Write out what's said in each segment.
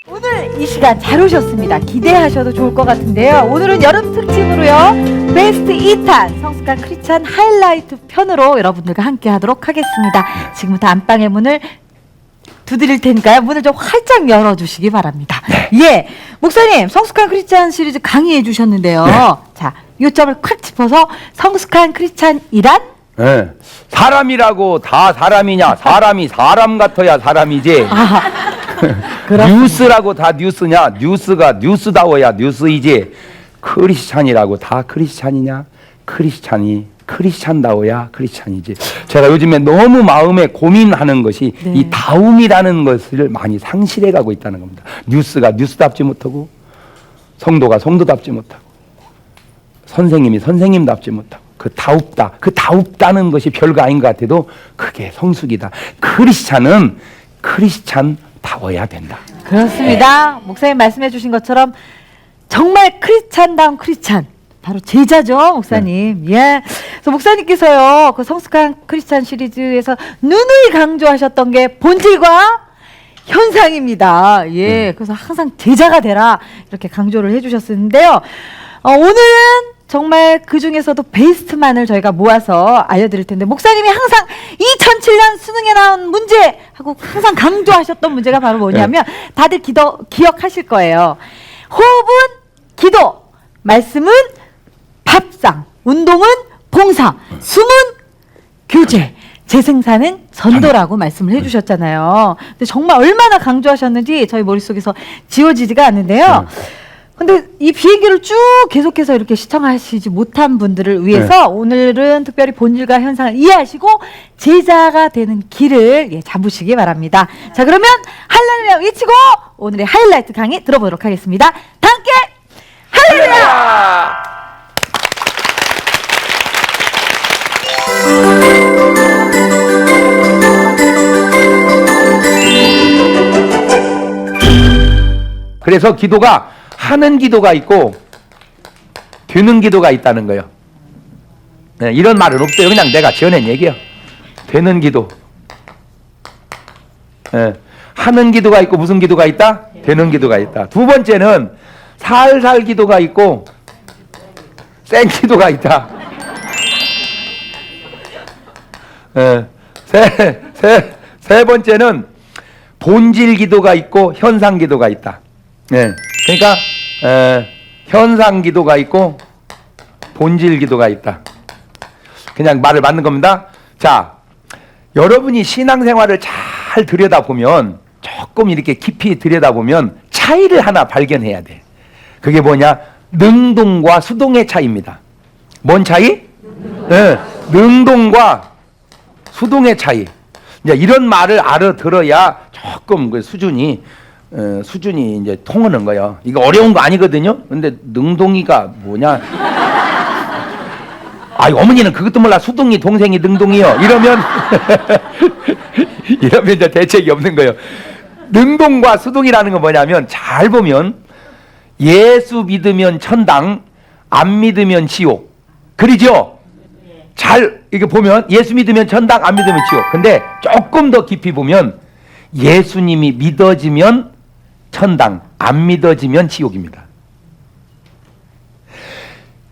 오늘 이 시간 잘 오셨습니다. 기대하셔도 좋을 것 같은데요. 오늘은 여름 특집으로요. 베스트 2탄 성숙한 크리스찬 하이라이트 편으로 여러분들과 함께 하도록 하겠습니다. 지금부터 안방의 문을 두드릴 테니까요. 문을 좀 활짝 열어주시기 바랍니다. 예, 목사님 성숙한 크리스찬 시리즈 강의해 주셨는데요. 자, 요점을 콱 짚어서 성숙한 크리스찬이란? 네. 사람이라고 다 사람이냐? 사람이 사람 같아야 사람이지. 뉴스라고 다 뉴스냐? 뉴스가 뉴스다워야 뉴스이지. 크리스찬이라고 다 크리스찬이냐? 크리스찬이 크리스찬다워야 크리스찬이지. 제가 요즘에 너무 마음에 고민하는 것이 이 다움이라는 것을 많이 상실해 가고 있다는 겁니다. 뉴스가 뉴스답지 못하고, 성도가 성도답지 못하고, 선생님이 선생님답지 못하고, 그 다웁다는 것이 별거 아닌 것 같아도 그게 성숙이다. 크리스찬은 크리스찬다워야 된다. 그렇습니다. 목사님 말씀해 주신 것처럼 정말 크리스찬다운 크리스찬, 바로 제자죠, 목사님. 예. 그래서 목사님께서요, 그 성숙한 크리스찬 시리즈에서 누누이 강조하셨던 게 본질과 현상입니다. 예. 그래서 항상 제자가 되라, 이렇게 강조를 해주셨는데요. 오늘은 정말 그 중에서도 베스트만을 저희가 모아서 알려드릴 텐데, 목사님이 항상 2007년 수능에 나온 문제 하고 항상 강조하셨던 문제가 바로 뭐냐면, 다들 기억하실 거예요. 호흡은 기도, 말씀은 밥상, 운동은 봉사, 숨은 교제, 재생산은 전도라고 말씀을 해주셨잖아요. 근데 정말 얼마나 강조하셨는지 저희 머릿속에서 지워지지가 않는데요. 근데 이 비행기를 쭉 계속해서 이렇게 시청하시지 못한 분들을 위해서 오늘은 특별히 본질과 현상을 이해하시고 제자가 되는 길을 잡으시기 바랍니다. 자, 그러면 할렐루야 외치고 오늘의 하이라이트 강의 들어보도록 하겠습니다. 다 함께 할렐루야! 그래서 기도가 하는 기도가 있고 되는 기도가 있다는 거예요. 네, 이런 말은 없어요. 그냥 내가 지어낸 얘기예요. 되는 기도. 네, 하는 기도가 있고 무슨 기도가 있다? 되는 기도가 있다. 두 번째는 살살 기도가 있고 센 기도가 있다. 네, 세 번째는 본질 기도가 있고 현상 기도가 있다. 네, 그러니까 현상 기도가 있고 본질 기도가 있다. 그냥 말을 맞는 겁니다. 자, 여러분이 신앙생활을 잘 들여다보면, 조금 이렇게 깊이 들여다보면 차이를 하나 발견해야 돼. 그게 뭐냐? 능동과 수동의 차이입니다. 뭔 차이? 네, 능동과 수동의 차이. 이제 이런 말을 알아들어야 조금 그 수준이 이제 통하는 거예요. 이거 어려운 거 아니거든요. 근데 능동이가 뭐냐? 아, 어머니는 그것도 몰라. 수동이 동생이 능동이요. 이러면 이제 대책이 없는 거예요. 능동과 수동이라는 건 뭐냐면, 잘 보면 예수 믿으면 천당, 안 믿으면 지옥. 그러죠? 잘 이렇게 보면 예수 믿으면 천당, 안 믿으면 지옥. 근데 조금 더 깊이 보면 예수님이 믿어지면 천당, 안 믿어지면 지옥입니다.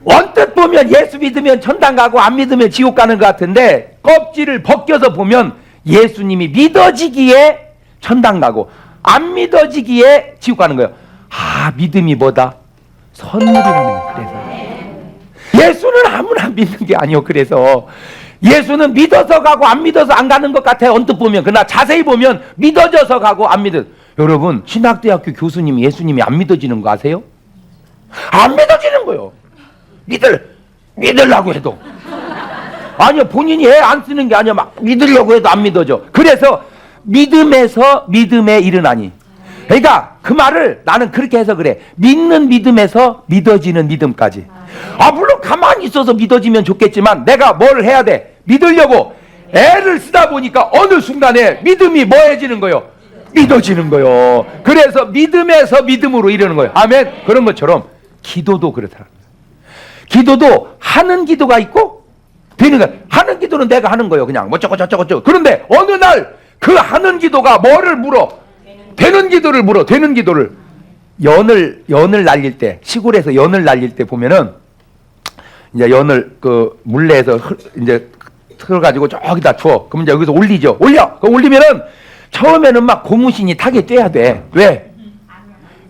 언뜻 보면 예수 믿으면 천당 가고 안 믿으면 지옥 가는 것 같은데, 껍질을 벗겨서 보면 예수님이 믿어지기에 천당 가고 안 믿어지기에 지옥 가는 거예요. 아, 믿음이 뭐다? 선물이라는 거예요. 그래서 예수는 아무나 믿는 게 아니요. 그래서 예수는 믿어서 가고 안 믿어서 안 가는 것 같아요. 언뜻 보면. 그러나 자세히 보면 믿어져서 가고 안 믿어. 여러분, 신학대학교 교수님이 예수님이 안 믿어지는 거 아세요? 안 믿어지는 거예요. 믿으려고 해도. 아니요, 본인이 애 안 쓰는 게 아니야. 막 믿으려고 해도 안 믿어져. 그래서 믿음에서 믿음에 이르나니. 그러니까 그 말을 나는 그렇게 해서 그래. 믿는 믿음에서 믿어지는 믿음까지. 아, 물론 가만히 있어서 믿어지면 좋겠지만 내가 뭘 해야 돼? 믿으려고 애를 쓰다 보니까 어느 순간에 믿음이 뭐해지는 거요? 믿어지는 거요. 그래서 믿음에서 믿음으로 이르는 거예요. 아멘. 그런 것처럼 기도도 그렇다. 기도도 하는 기도가 있고 되는 거야. 하는 기도는 내가 하는 거예요. 그냥 뭐 저거. 그런데 어느 날 그 하는 기도가 뭐를 물어? 되는 기도를 물어. 되는 기도를. 연을 날릴 때, 시골에서 연을 날릴 때 보면은 이제 연을 그 물레에서 이제 틀어가지고 저기다 줘. 그럼 이제 여기서 올리죠. 그 올리면은 처음에는 막 고무신이 타게 떼야 돼. 왜?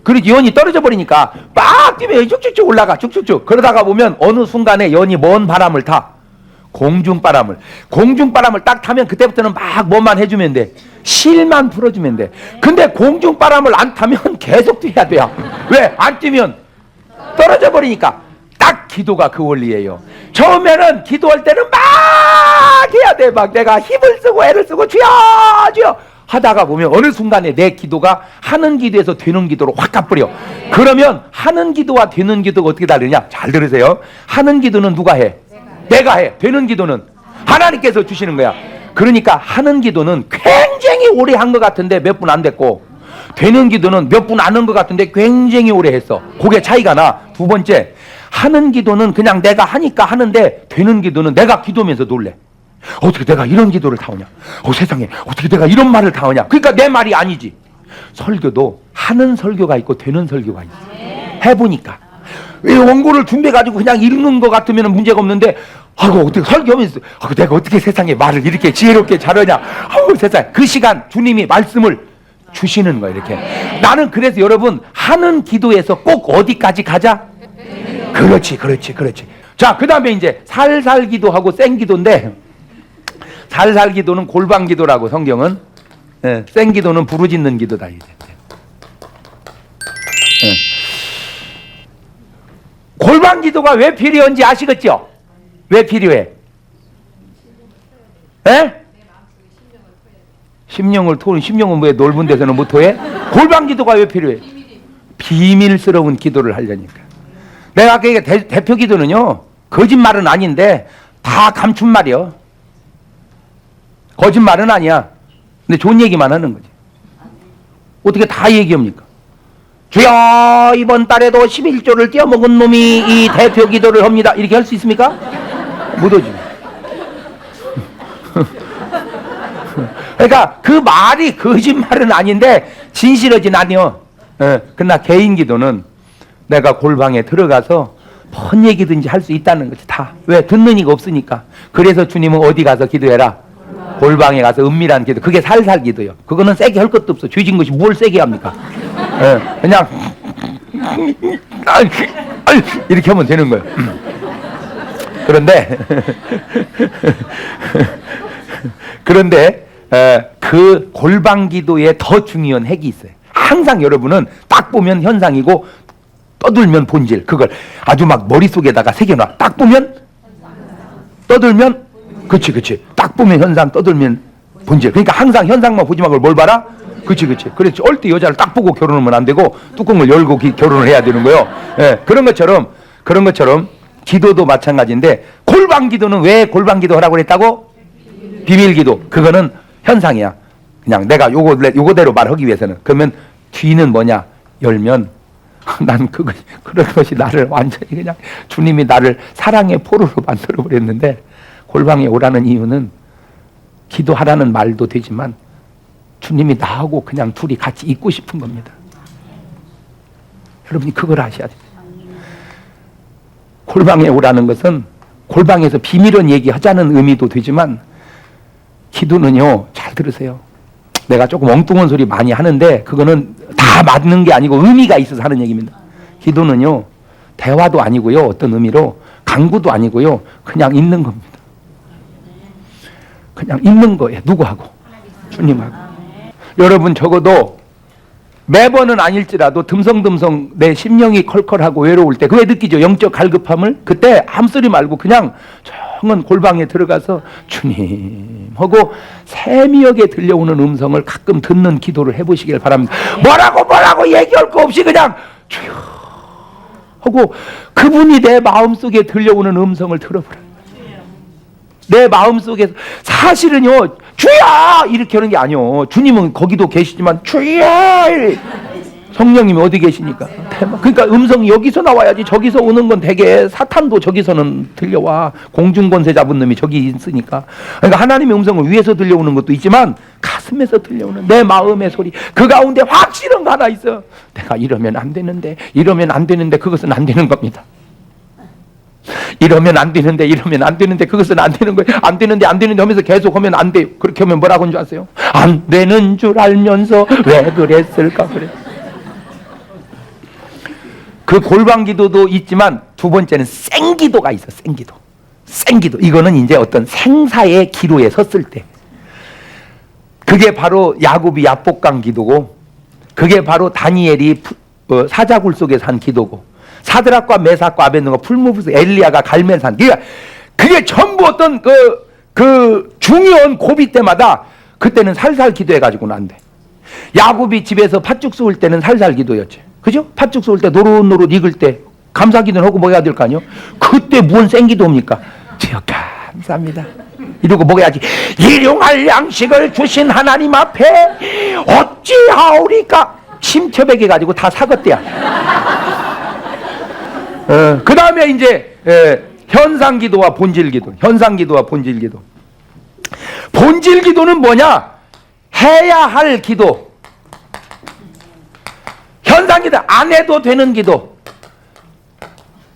그리고 연이 떨어져 버리니까 막 뛰면 쭉쭉쭉 올라가. 쭉쭉쭉. 그러다가 보면 어느 순간에 연이 먼 바람을 타. 공중바람을 딱 타면 그때부터는 막 뭐만 해주면 돼. 실만 풀어주면 돼. 근데 공중바람을 안 타면 계속 뛰어야 돼요. 왜? 안 뛰면 떨어져 버리니까. 딱 기도가 그 원리예요. 처음에는 기도할 때는 막 해야 돼. 막 내가 힘을 쓰고 애를 쓰고 주여 하다가 보면 어느 순간에 내 기도가 하는 기도에서 되는 기도로 확 가버려. 그러면 하는 기도와 되는 기도가 어떻게 다르냐? 잘 들으세요. 하는 기도는 누가 해? 내가 해. 되는 기도는 하나님께서 주시는 거야. 그러니까 하는 기도는 굉장히 오래 한 것 같은데 몇 분 안 됐고, 되는 기도는 몇 분 안 한 것 같은데 굉장히 오래 했어. 그게 차이가 나. 두 번째, 하는 기도는 그냥 내가 하니까 하는데, 되는 기도는 내가 기도하면서 놀래. 어떻게 내가 이런 기도를 다 하냐? 세상에 어떻게 내가 이런 말을 다 하냐? 그러니까 내 말이 아니지. 설교도 하는 설교가 있고 되는 설교가 있어. 해보니까. 이 원고를 준비해가지고 그냥 읽는 것 같으면 문제가 없는데, 어떻게 설교하면서 내가 어떻게 세상에 말을 이렇게 지혜롭게 잘하냐? 세상에. 그 시간 주님이 말씀을 주시는 거예요. 이렇게. 나는 그래서 여러분, 하는 기도에서 꼭 어디까지 가자? 그렇지. 자, 그 다음에 이제 살살 기도하고 생 기도인데, 살살 기도는 골방 기도라고 성경은, 생 기도는 부르짖는 기도다 이제. 골방 기도가 왜 필요한지 아시겠죠? 왜 필요해? 심령을 토는, 심령은 왜 넓은 데서는 못 토해? 골방 기도가 왜 필요해? 비밀스러운 기도를 하려니까. 내가 아까 대표 기도는요, 거짓말은 아닌데 다 감춘 말이요. 거짓말은 아니야. 근데 좋은 얘기만 하는 거지. 어떻게 다 얘기합니까? 주여, 이번 달에도 11조를 떼어먹은 놈이 이 대표 기도를 합니다. 이렇게 할 수 있습니까? 못하지. 그러니까 그 말이 거짓말은 아닌데 진실하진 아니요. 그러나 개인 기도는 내가 골방에 들어가서 뭔 얘기든지 할 수 있다는 거지. 다. 왜? 듣는 이가 없으니까. 그래서 주님은 어디 가서 기도해라? 골방에 가서 은밀한 기도. 그게 살살 기도요. 그거는 세게 할 것도 없어. 죄진 것이 뭘 세게 합니까? 그냥 이렇게 하면 되는 거예요. 그런데 그 골방 기도에 더 중요한 핵이 있어요. 항상 여러분은 딱 보면 현상이고 떠들면 본질. 그걸 아주 막 머릿속에다가 새겨놔. 딱 보면 떠들면 그치. 딱 보면 현상, 떠들면 본질. 그러니까 항상 현상만 보지 말고 뭘 봐라? 그치. 그래서 얼때 여자를 딱 보고 결혼하면 안 되고 뚜껑을 열고 결혼을 해야 되는 거예요. 그런 것처럼 기도도 마찬가지인데, 골방 기도는 왜 골방 기도 하라고 그랬다고? 비밀 기도. 그거는 현상이야. 그냥 내가 요거대로 말하기 위해서는. 그러면 뒤는 뭐냐? 열면 난 그런 것이 나를 완전히 그냥 주님이 나를 사랑의 포로로 만들어 버렸는데, 골방에 오라는 이유는 기도하라는 말도 되지만 주님이 나하고 그냥 둘이 같이 있고 싶은 겁니다. 여러분이 그걸 아셔야 돼요. 골방에 오라는 것은 골방에서 비밀한 얘기 하자는 의미도 되지만, 기도는요, 잘 들으세요. 내가 조금 엉뚱한 소리 많이 하는데 그거는 다 맞는 게 아니고 의미가 있어서 하는 얘기입니다. 기도는요, 대화도 아니고요, 어떤 의미로 강구도 아니고요, 그냥 있는 겁니다. 그냥 있는 거예요. 누구하고? 주님하고. 여러분 적어도 매번은 아닐지라도 듬성듬성 내 심령이 컬컬하고 외로울 때, 그게 느끼죠? 영적 갈급함을. 그때 함소리 말고 그냥 정은 골방에 들어가서 주님 하고 세미하게 들려오는 음성을 가끔 듣는 기도를 해보시길 바랍니다. 뭐라고 얘기할 거 없이 그냥 주여 하고 그분이 내 마음속에 들려오는 음성을 들어보라. 내 마음속에서 사실은요, 주여 이렇게 하는 게 아니요. 주님은 거기도 계시지만 주여 성령님이 어디 계시니까. 그러니까 음성이 여기서 나와야지. 저기서 오는 건 되게 사탄도 저기서는 들려와. 공중권세 잡은 놈이 저기 있으니까. 그러니까 하나님의 음성은 위에서 들려오는 것도 있지만 가슴에서 들려오는 내 마음의 소리, 그 가운데 확실한 거 하나 있어. 내가 이러면 안 되는데, 이러면 안 되는데, 그것은 안 되는 겁니다. 이러면 안 되는데, 이러면 안 되는데, 그것은 안 되는 거예요. 안 되는데, 안 되는데 하면서 계속 하면 안 돼요. 그렇게 하면 뭐라고 하는 줄 아세요? 안 되는 줄 알면서 왜 그랬을까 그래. 그 골방 기도도 있지만 두 번째는 생기도가 있어. 생기도. 생기도. 이거는 이제 어떤 생사의 기로에 섰을 때. 그게 바로 야곱이 야복강 기도고, 그게 바로 다니엘이 사자굴 속에서 한 기도고, 사드락과 메삭과 아벤노가 풀무불에서 엘리야가 갈멜산. 그게 전부 어떤 그 중요한 고비 때마다 그때는 살살 기도해가지고는 안 돼. 야곱이 집에서 팥죽 쏘을 때는 살살 기도였지. 그죠? 팥죽 쏘을 때 노릇노릇 익을 때 감사기도는 하고 먹어야 될 거 아니요? 그때 뭔 생기도입니까? 주여 감사합니다. 이러고 먹어야지. 일용할 양식을 주신 하나님 앞에 어찌하오리까? 심처백해 가지고 다 사갔대야. 그 다음에 이제 현상기도와 본질기도. 현상기도와 본질기도. 본질기도는 뭐냐? 해야 할 기도. 현상기도 안 해도 되는 기도.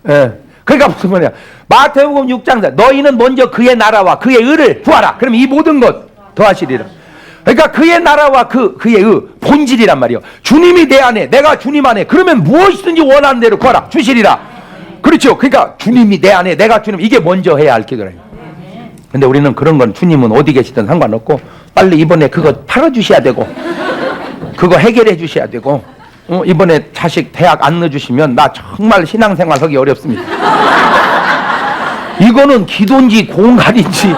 그러니까 무슨 말이야? 마태복음 6장 너희는 먼저 그의 나라와 그의 의를 구하라. 그럼 이 모든 것 더하시리라. 그러니까 그의 나라와 그의 의 본질이란 말이요. 주님이 내 안에, 내가 주님 안에. 그러면 무엇이든지 원하는 대로 구하라. 주시리라. 그렇죠. 그러니까 주님이 내 안에, 내가 주님, 이게 먼저 해야 할 기도라. 근데 우리는 그런 건 주님은 어디 계시든 상관없고 빨리 이번에 그거 팔아주셔야 되고 그거 해결해 주셔야 되고 이번에 자식 대학 안 넣어주시면 나 정말 신앙생활 하기 어렵습니다. 이거는 기도인지 공갈인지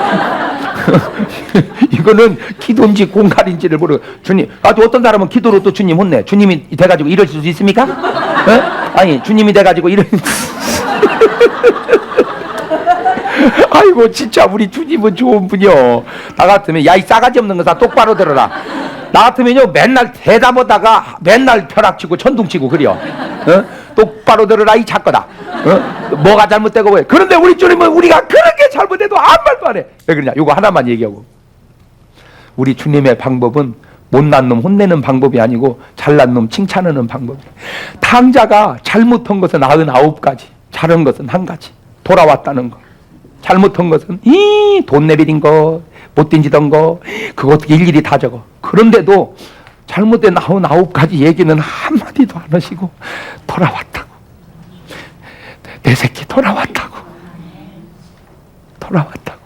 이거는 기도인지 공갈인지를 모르고 주님, 아주 어떤 사람은 기도로 또 주님 혼내. 주님이 돼가지고 이러실 수 있습니까? 아니 주님이 돼가지고 이러 아이고 진짜 우리 주님은 좋은 분이요. 나 같으면 야 이 싸가지 없는 거사 똑바로 들어라. 나 같으면요 맨날 대답하다가 맨날 벼락치고 천둥치고 그래요. 똑바로 들어라 이 작거다. 뭐가 잘못되고 왜? 그런데 우리 주님은 우리가 그렇게 잘못해도 아무 말도 안 해. 왜 그러냐? 이거 하나만 얘기하고. 우리 주님의 방법은 못난 놈 혼내는 방법이 아니고 잘난 놈 칭찬하는 방법이에요. 탕자가 잘못한 것은 99가지, 잘한 것은 1가지. 돌아왔다는 거. 잘못한 것은 돈 내버린 거, 못 딘지던 거, 그거 어떻게 일일이 다 적어. 그런데도 잘못된 99가지 얘기는 한마디도 안 하시고 돌아왔다고. 내 새끼 돌아왔다고. 돌아왔다고.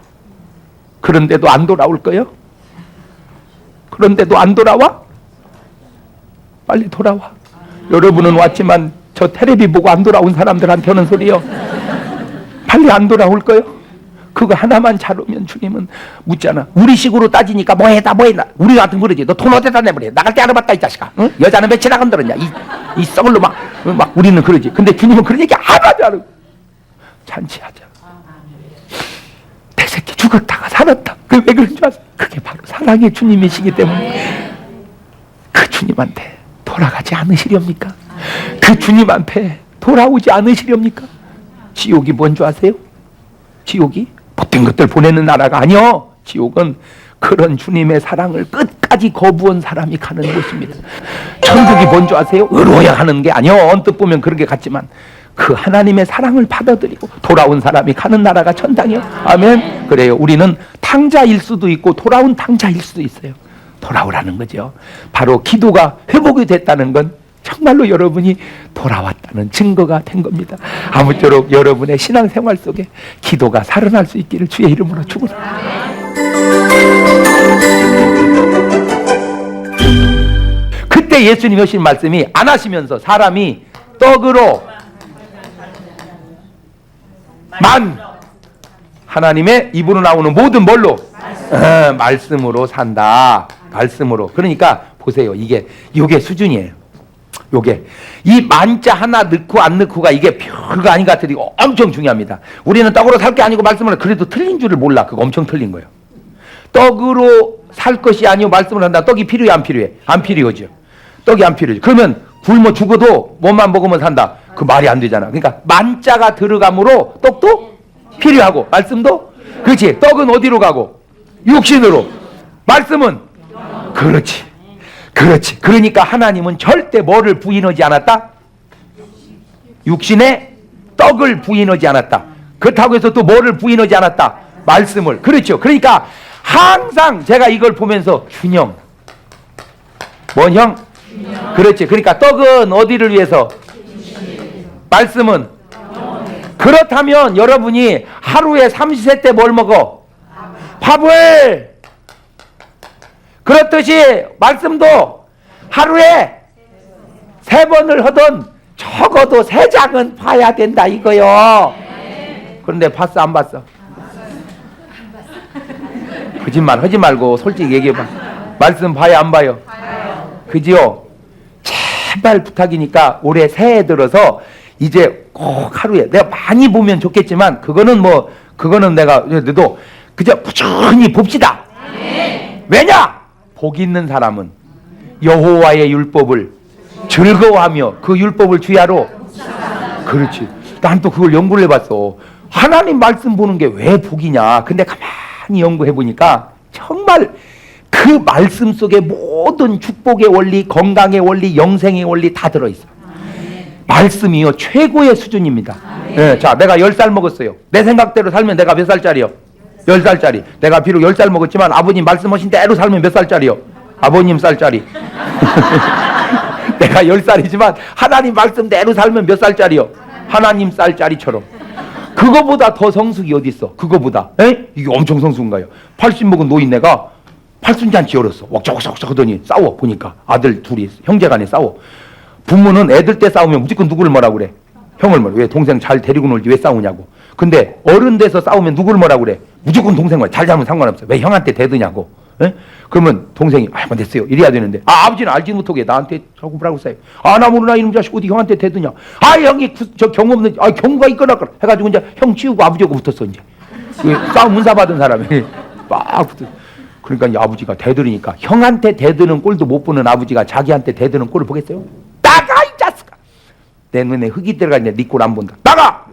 그런데도 안 돌아올 거예요? 그런데도 안 돌아와? 빨리 돌아와. 여러분은 왔지만 저 텔레비 보고 안 돌아온 사람들한테 하는 소리요. 빨리 안 돌아올 거예요? 그거 하나만 잘 오면 주님은 묻잖아. 우리 식으로 따지니까 뭐 했다. 우리 같은 그러지. 너 돈 어디다 내버려. 나갈 때 알아봤다 이 자식아. 응? 여자는 며칠 나간 들었냐. 이 썩을로 막 우리는 그러지. 근데 주님은 그런 얘기 하나도 안 하고 잔치하자. 내 새끼 죽었다가 살았다. 왜 그런 줄 아세요? 그게 바로 사랑의 주님이시기 때문에. 그 주님한테 돌아가지 않으시렵니까? 그 주님한테 돌아오지 않으시렵니까? 지옥이 뭔 줄 아세요? 지옥이 못된 것들 보내는 나라가 아니요. 지옥은 그런 주님의 사랑을 끝까지 거부한 사람이 가는 곳입니다. 천국이 뭔 줄 아세요? 의로워야 하는 게 아니요. 언뜻 보면 그런 게 같지만 그 하나님의 사랑을 받아들이고 돌아온 사람이 가는 나라가 천당이요. 아멘. 그래요. 우리는 탕자일 수도 있고 돌아온 탕자일 수도 있어요. 돌아오라는 거죠. 바로 기도가 회복이 됐다는 건 정말로 여러분이 돌아왔다는 증거가 된 겁니다. 아무쪼록 여러분의 신앙생활 속에 기도가 살아날 수 있기를 주의 이름으로 축원합니다. 그때 예수님이 하신 말씀이 안 하시면서 사람이 떡으로 만 하나님의 입으로 나오는 모든 뭘로? 말씀으로 산다. 말씀으로. 그러니까 보세요. 이게 수준이에요. 요게 이 만자 하나 넣고 안 넣고가 이게 별거 아닌 것 같아도 엄청 중요합니다. 우리는 떡으로 살 게 아니고 말씀을 그래도 틀린 줄을 몰라. 그거 엄청 틀린 거예요. 떡으로 살 것이 아니고 말씀을 한다. 떡이 필요해 안 필요해? 안 필요하죠. 떡이 안 필요하죠. 그러면 굶어 죽어도 몸만 먹으면 산다. 그 말이 안 되잖아. 그러니까 만자가 들어감으로 떡도 필요하고 말씀도 그렇지. 떡은 어디로 가고? 육신으로. 말씀은 그렇지. 그렇지. 그러니까 하나님은 절대 뭐를 부인하지 않았다? 육신에 떡을 부인하지 않았다. 그렇다고 해서 또 뭐를 부인하지 않았다? 말씀을. 그렇죠. 그러니까 항상 제가 이걸 보면서 균형. 뭔 형? 그렇지. 그러니까 떡은 어디를 위해서? 말씀은? 그렇다면 여러분이 하루에 삼시세 때 뭘 먹어? 밥을. 그렇듯이 말씀도 하루에 3번을 하던 적어도 3장은 봐야 된다 이거요. 그런데 봤어 안 봤어? 거짓말 하지 말고 솔직히 얘기해봐. 말씀 봐야 안 봐요? 그지요? 제발 부탁이니까 올해 새해 들어서 이제 꼭 하루에 내가 많이 보면 좋겠지만 그거는 내가 그래도 그저 꾸준히 봅시다. 왜냐? 복 있는 사람은 여호와의 율법을 즐거워하며 그 율법을 주야로. 그렇지. 난 또 그걸 연구를 해봤어. 하나님 말씀 보는 게 왜 복이냐. 근데 가만히 연구해보니까 정말 그 말씀 속에 모든 축복의 원리, 건강의 원리, 영생의 원리 다 들어있어. 말씀이요 최고의 수준입니다. 예, 자, 내가 10살 먹었어요. 내 생각대로 살면 내가 몇 살짜리요? 10살짜리. 내가 비록 10살 먹었지만 아버님 말씀하신 대로 살면 몇 살짜리요? 아버님 쌀짜리. 내가 10살이지만 하나님 말씀대로 살면 몇 살짜리요? 하나님 쌀짜리처럼. 그거보다 더 성숙이 어디 있어? 그거보다. 에? 이게 엄청 성숙인가요? 80 먹은 노인네가 팔순잔치 열었어. 왁짝왁짝 하더니 싸워. 보니까 아들 둘이 형제간에 싸워. 부모는 애들 때 싸우면 무조건 누구를 뭐라고 그래? 형을 뭐라. 왜 동생 잘 데리고 놀지 왜 싸우냐고. 근데 어른 돼서 싸우면 누구를 뭐라고 그래? 무조건 동생을. 잘 자면 상관없어. 왜 형한테 대드냐고. 에? 그러면 동생이 뭐 됐어요 이래야 되는데 아버지는 알지 못하게 나한테 자꾸 뭐라고 써요. 나 모르나 이놈 자식 어디 형한테 대드냐. 형이 저 경우 없는 경우가 있거나 해가지고 이제 형 치우고 아버지하고 붙었어. 이제 싸움 문사 받은 사람이 막 붙었어. 그러니까 이제 아버지가 대들으니까 형한테 대드는 꼴도 못 보는 아버지가 자기한테 대드는 꼴을 보겠어요? 나가 이 자식아. 내 눈에 흙이 들어가는데 네 꼴 안 본다. 나가.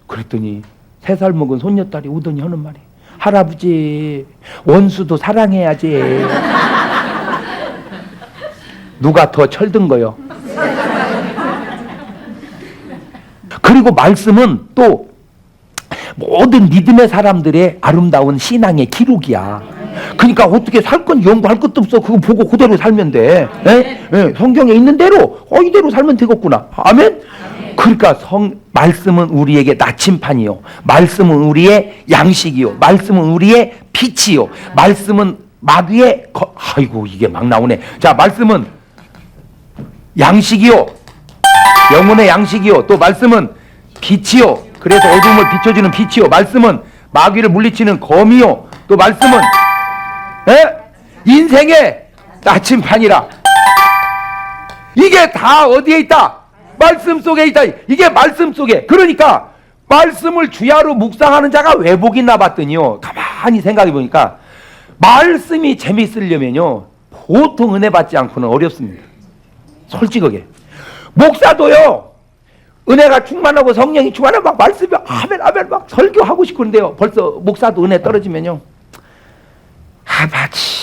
그랬더니 3살 먹은 손녀딸이 오더니 하는 말이 할아버지 원수도 사랑해야지. 누가 더 철든 거요? 그리고 말씀은 또 모든 믿음의 사람들의 아름다운 신앙의 기록이야. 그러니까 어떻게 살 건 연구할 것도 없어. 그거 보고 그대로 살면 돼. 성경에 있는 대로 이대로 살면 되겠구나. 아멘? 그러니까 말씀은 우리에게 나침판이요. 말씀은 우리의 양식이요. 말씀은 우리의 빛이요. 말씀은 마귀의 아이고 이게 막 나오네. 자, 말씀은 양식이요. 영혼의 양식이요. 또 말씀은 빛이요. 그래서 어둠을 비춰주는 빛이요. 말씀은 마귀를 물리치는 검이요. 또 말씀은 인생의 나침판이라. 이게 다 어디에 있다? 말씀 속에 있다. 이게 말씀 속에. 그러니까 말씀을 주야로 묵상하는 자가 왜 복이 있나 봤더니요. 가만히 생각해 보니까 말씀이 재밌으려면요. 보통 은혜 받지 않고는 어렵습니다. 솔직하게. 목사도요. 은혜가 충만하고 성령이 충만하면 막 말씀이 아멘 아멘 막 설교하고 싶고 그런데요. 벌써 목사도 은혜 떨어지면요. 아바지.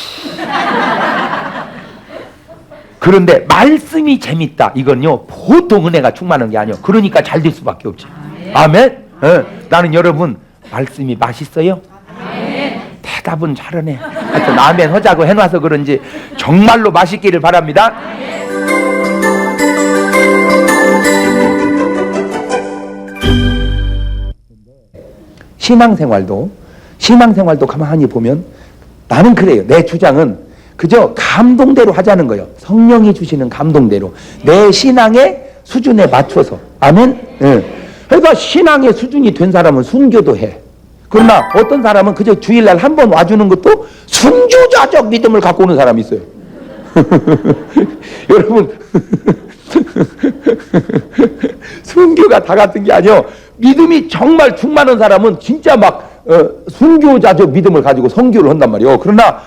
그런데 말씀이 재밌다. 이건요. 보통 은혜가 충만한 게 아니에요. 그러니까 잘 될 수밖에 없지. 아멘. 나는 여러분 말씀이 맛있어요? 대답은 잘하네. 하여튼 아멘 하자고 해놔서 그런지 정말로 맛있기를 바랍니다. 신앙생활도 가만히 보면 나는 그래요. 내 주장은 그저 감동대로 하자는 거예요. 성령이 주시는 감동대로 내 신앙의 수준에 맞춰서. 아멘. 그러니까 신앙의 수준이 된 사람은 순교도 해. 그러나 어떤 사람은 그저 주일날 한 번 와주는 것도 순교자적 믿음을 갖고 오는 사람이 있어요. 여러분 순교가 다 같은 게 아니요. 믿음이 정말 충만한 사람은 진짜 막 순교자적 믿음을 가지고 선교를 한단 말이에요. 그러나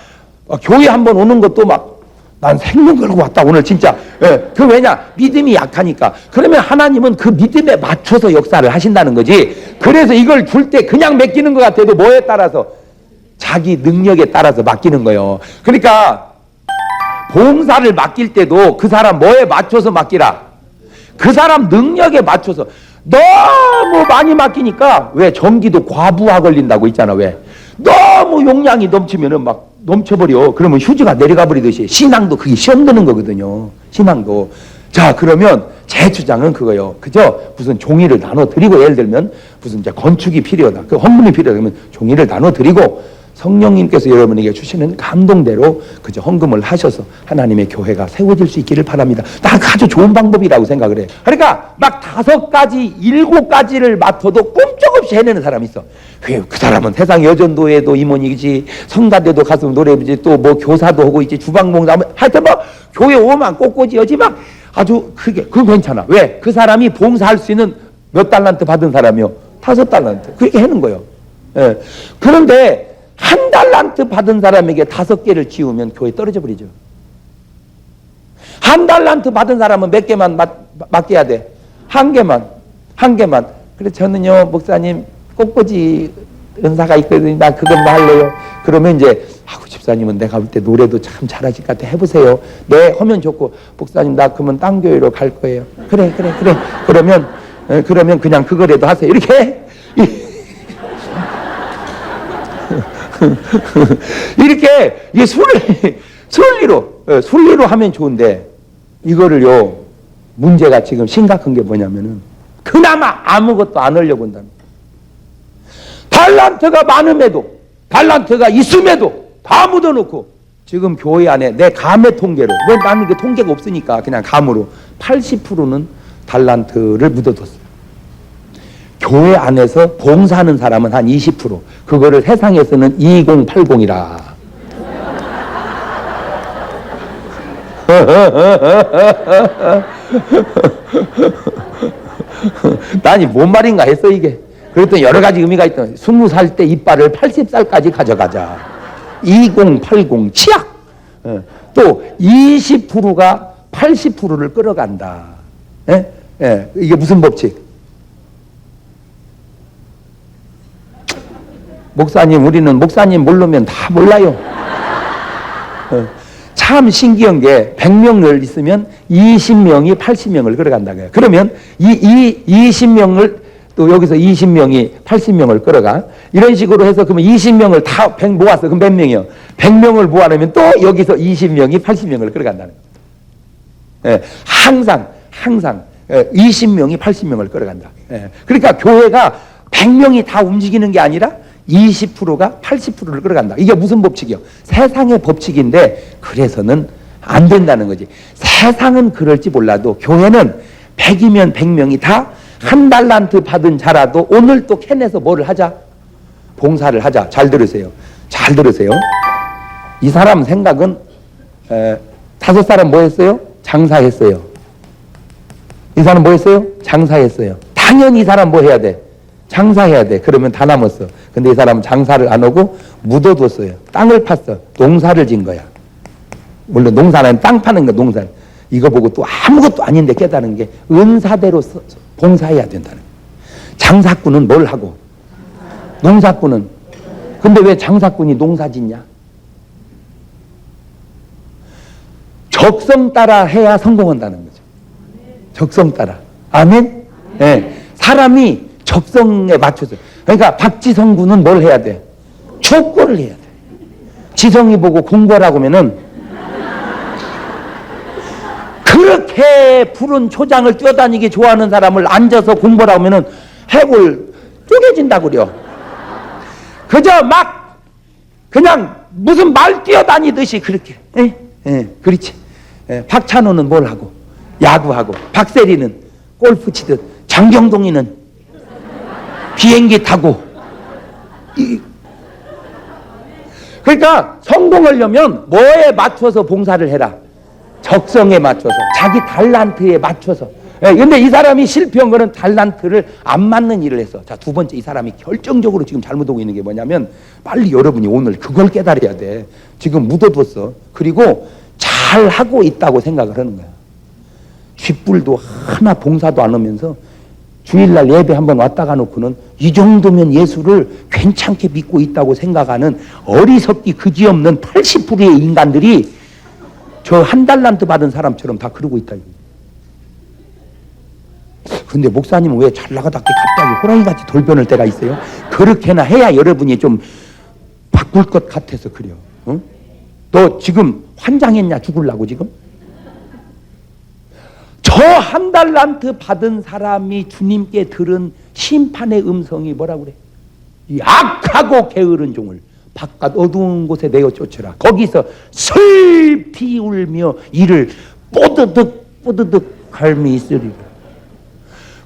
교회 한 번 오는 것도 막 난 생명 걸고 왔다 오늘 진짜. 예, 그 왜냐? 믿음이 약하니까. 그러면 하나님은 그 믿음에 맞춰서 역사를 하신다는 거지. 그래서 이걸 줄 때 그냥 맡기는 것 같아도 뭐에 따라서? 자기 능력에 따라서 맡기는 거예요. 그러니까 봉사를 맡길 때도 그 사람 뭐에 맞춰서 맡기라? 그 사람 능력에 맞춰서. 너무 많이 맡기니까 왜 전기도 과부하 걸린다고 있잖아. 왜? 너무 용량이 넘치면은 막 넘쳐버려. 그러면 휴지가 내려가 버리듯이 신앙도 그게 시험 드는 거거든요. 신앙도. 자, 그러면 제 주장은 그거예요. 그죠? 무슨 종이를 나눠 드리고, 예를 들면 무슨 이제 건축이 필요하다, 그 헌문이 필요하다 그러면 종이를 나눠 드리고, 성령님께서 여러분에게 주시는 감동대로 그저 헌금을 하셔서 하나님의 교회가 세워질 수 있기를 바랍니다. 나 아주 좋은 방법이라고 생각을 해. 그러니까 막 5가지, 7가지를 맡아도 꼼짝없이 해내는 사람이 있어. 그 사람은 세상 여전도에도 임원이지, 성가대도 가서 노래 부르지, 또 뭐 교사도 하고 있지, 주방봉사, 하여튼 뭐 교회 오만 꼬꼬지어지 막 아주 그거 괜찮아. 왜? 그 사람이 봉사할 수 있는 몇 달란트 받은 사람이요? 5달란트. 그렇게 하는 거예요. 예. 그런데 1달란트 받은 사람에게 5개를 지우면 교회 떨어져 버리죠. 1달란트 받은 사람은 몇 개만 맡겨야 돼? 1개만. 그래서 저는요, 목사님, 꽃꽂이 은사가 있거든요. 나 그것만 할래요. 그러면 이제, 집사님은 내가 볼 때 노래도 참 잘하실 것 같아. 해보세요. 네, 하면 좋고, 목사님, 나 그러면 딴 교회로 갈 거예요. 그래. 그러면 그냥 그거라도 하세요. 이렇게 해. 이렇게 순리로 하면 좋은데, 이거를요, 문제가 지금 심각한 게 뭐냐면은 그나마 아무것도 안 하려고 한다는 거예요. 달란트가 많음에도, 달란트가 있음에도 다 묻어놓고, 지금 교회 안에 내 감의 통계로, 뭐 나는 그 통계가 없으니까 그냥 감으로 80%는 달란트를 묻어뒀어요. 교회 안에서 봉사하는 사람은 한 20%. 그거를 세상에서는 2080이라. 난이 뭔 말인가 했어 이게. 그랬더니 여러 가지 의미가 있다. 20살 때 이빨을 80살까지 가져가자. 2080 치약. 또 20%가 80%를 끌어간다. 이게 무슨 법칙? 목사님, 우리는 목사님 모르면 다 몰라요. 참 신기한 게 100명을 있으면 20명이 80명을 끌어간다. 그러면 이 20명을 또 여기서 20명이 80명을 끌어가. 이런 식으로 해서 그러면 20명을 다 100 모았어. 그럼 몇 명이요? 100명을 모아놓으면 또 여기서 20명이 80명을 끌어간다는 거예요. 항상 20명이 80명을 끌어간다. 그러니까 교회가 100명이 다 움직이는 게 아니라 20%가 80%를 끌어간다. 이게 무슨 법칙이요? 세상의 법칙인데 그래서는 안 된다는 거지. 세상은 그럴지 몰라도 교회는 100이면 100명이 다 1달란트 받은 자라도 오늘 또 캐내서 뭐를 하자? 봉사를 하자. 잘 들으세요. 이 사람 생각은 5사람 뭐 했어요? 장사했어요. 이 사람 뭐 했어요? 장사했어요. 당연히 이 사람 뭐 해야 돼? 장사해야 돼. 그러면 다 남았어. 근데 이 사람은 장사를 안 하고 묻어뒀어요. 땅을 팠어. 농사를 진 거야. 물론 농사는 땅 파는 거 농사. 이거 보고 또 아무것도 아닌데 깨달은 게 은사대로 봉사해야 된다는 거야. 장사꾼은 뭘 하고? 농사꾼은. 근데 왜 장사꾼이 농사 짓냐? 적성 따라 해야 성공한다는 거죠. 적성 따라. 아멘? 네. 사람이 적성에 맞춰서. 그러니까 박지성 군은 뭘 해야 돼? 족구를 해야 돼. 지성이 보고 공부하라고 하면은 그렇게 푸른 초장을 뛰어다니기 좋아하는 사람을 앉아서 공부하라고 하면은 해골 쪼개진다고 그래요. 그저 막 그냥 무슨 말 뛰어다니듯이 그렇게. 그렇지. 박찬호는 뭘 하고? 야구하고. 박세리는 골프 치듯. 장경동이는 비행기 타고. 그러니까 성공하려면 뭐에 맞춰서 봉사를 해라? 적성에 맞춰서, 자기 달란트에 맞춰서. 근데 이 사람이 실패한 거는 달란트를 안 맞는 일을 해서. 자, 두 번째, 이 사람이 결정적으로 지금 잘못하고 있는 게 뭐냐면 빨리 여러분이 오늘 그걸 깨달아야 돼. 지금 묻어뒀어. 그리고 잘 하고 있다고 생각을 하는 거야. 쥐뿔도 하나 봉사도 안 하면서 주일날 예배 한번 왔다가 놓고는 이 정도면 예수를 괜찮게 믿고 있다고 생각하는 어리석기 그지없는 80%의 인간들이 저 한 달란트 받은 사람처럼 다 그러고 있다. 근데 목사님은 왜 잘 나가다 갑자기 호랑이같이 돌변할 때가 있어요? 그렇게나 해야 여러분이 좀 바꿀 것 같아서 그래요. 응? 너 지금 환장했냐? 죽으려고 지금? 저 한 달란트 받은 사람이 주님께 들은 심판의 음성이 뭐라고 그래? 이 악하고 게으른 종을 바깥 어두운 곳에 내어 쫓으라. 거기서 슬피 울며 이를 뽀드득 뽀드득 갈미 있으리라.